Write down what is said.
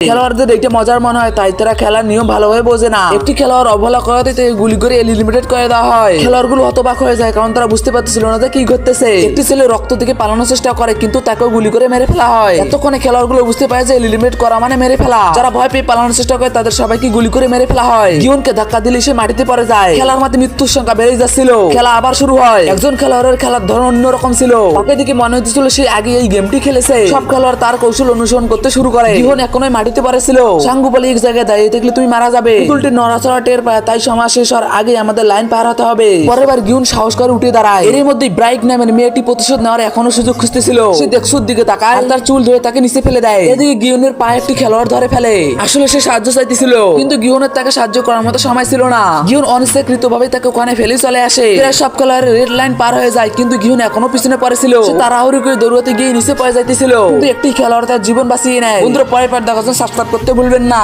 খেলোয়াড়দের দেখতে মজার মনে হয়, তাই তারা খেলার নিয়ম ভালোভাবে বোঝে না। একটি খেলোয়াড় অবহেলা করাতে তাকে গুলি করে এলিমিনেট করে দেওয়া হয়। খেলোয়াড়গুলো হতবাক হয়ে যায়, কারণ তারা বুঝতে পারতেছিল না যে কি ঘটতেছে। একটি ছেলে রক্ত থেকে পালানোর চেষ্টা করে, কিন্তু তাকেও গুলি করে মেরে ফেলা হয়। এতক্ষণে খেলোয়াড়গুলো বুঝতে পারে যে এলিমিনেট করা মানে মেরে ফেলা। যারা ভয় পেয়ে পালানোর চেষ্টা করে তাদের সবাইকে গুলি করে মেরে ফেলা হয়। গিয়নকে ধাক্কা দিলে সে মাটিতে পড়ে যায়। খেলার মাঝে মৃত্যুর সংখ্যা বেড়ে যাচ্ছিল। খেলা আবার শুরু হয়। একজন খেলোয়াড়ের খেলার ধরন অন্যরকম ছিল। তাকে দেখে মনে হচ্ছিল সে আগে এই গেমটি খেলেছে। সব খেলোয়াড় তার কৌশল অনুসরণ করতে শুরু করে। গিয়ন এখনোই মাটিতে পড়েছিল। সাঙ্গু বলে এক জায়গায় দাঁড়িয়ে থাকলে তুমি মারা যাবে। পুতুলটি নড়াচড়া টের পায়, তাই সময় শেষ হওয়ার আগে আমাদের লাইন পার হতে হবে। পরের বার গিয়ন সাহস করে উঠে দাঁড়ায়। এর মধ্যে ব্রাইট নামের মেয়েটি প্রতিশোধ নেওয়ার এখনো সুযোগ খুঁজতেছিল। সে দেখসুর দিকে তাকায় আর তার চুল ধরে তাকে নিচে ফেলে দেয়। এদিকে গিয়নের পায়ে একটি খেলোয়াড় ধরে ফেলে। আসলে সে সাহায্য চাইতেছিল, কিন্তু গিয়নের তাকে সাহায্য করার মতো সময় ছিল না। গিয়ন অনিচ্ছাকৃত ভাবে তাকে ওখানে ফেলে চলে আসে। প্রায় সব খেলোয়াড় রেড লাইন পার হয়ে যায়, কিন্তু গিয়ন এখনো পিছনে পড়েছিল। সে তাড়াহুড়ো করে দৌড়াতে গিয়ে নিচে পড়ে যাইতেছিল, কিন্তু একটি খেলোয়াড় তার জীবন বাঁচিয়ে নেয়। বন্ধুরা, পরের পার্ট দেখার জন্য সাবস্ক্রাইব করতে ভুলবেন না।